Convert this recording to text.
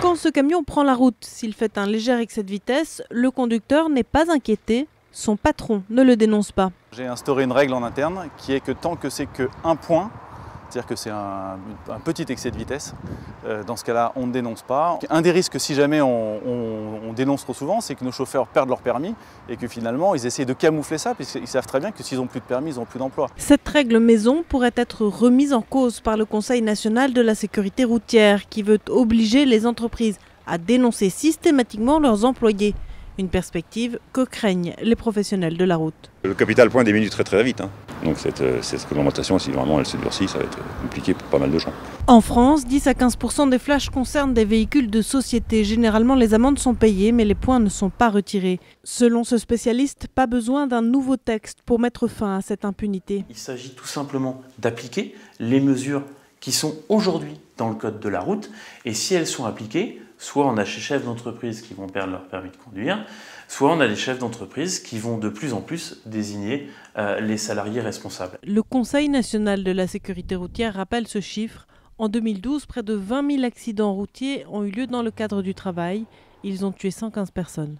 Quand ce camion prend la route, s'il fait un léger excès de vitesse, le conducteur n'est pas inquiété. Son patron ne le dénonce pas. J'ai instauré une règle en interne qui est que tant que c'est qu'un point, c'est-à-dire que c'est un petit excès de vitesse, dans ce cas-là, on ne dénonce pas. Un des risques, si jamais on dénonce trop souvent, c'est que nos chauffeurs perdent leur permis et que finalement, ils essayent de camoufler ça, puisqu'ils savent très bien que s'ils n'ont plus de permis, ils n'ont plus d'emploi. Cette règle maison pourrait être remise en cause par le Conseil national de la sécurité routière, qui veut obliger les entreprises à dénoncer systématiquement leurs employés. Une perspective que craignent les professionnels de la route. Le capital point diminue très vite. Donc cette réglementation, si vraiment elle se durcit, ça va être compliqué pour pas mal de gens. En France, 10 à 15% des flashs concernent des véhicules de société. Généralement, les amendes sont payées, mais les points ne sont pas retirés. Selon ce spécialiste, pas besoin d'un nouveau texte pour mettre fin à cette impunité. Il s'agit tout simplement d'appliquer les mesures qui sont aujourd'hui dans le code de la route. Et si elles sont appliquées, soit on a des chefs d'entreprise qui vont perdre leur permis de conduire, soit on a des chefs d'entreprise qui vont de plus en plus désigner les salariés responsables. Le Conseil national de la sécurité routière rappelle ce chiffre. En 2012, près de 20 000 accidents routiers ont eu lieu dans le cadre du travail. Ils ont tué 115 personnes.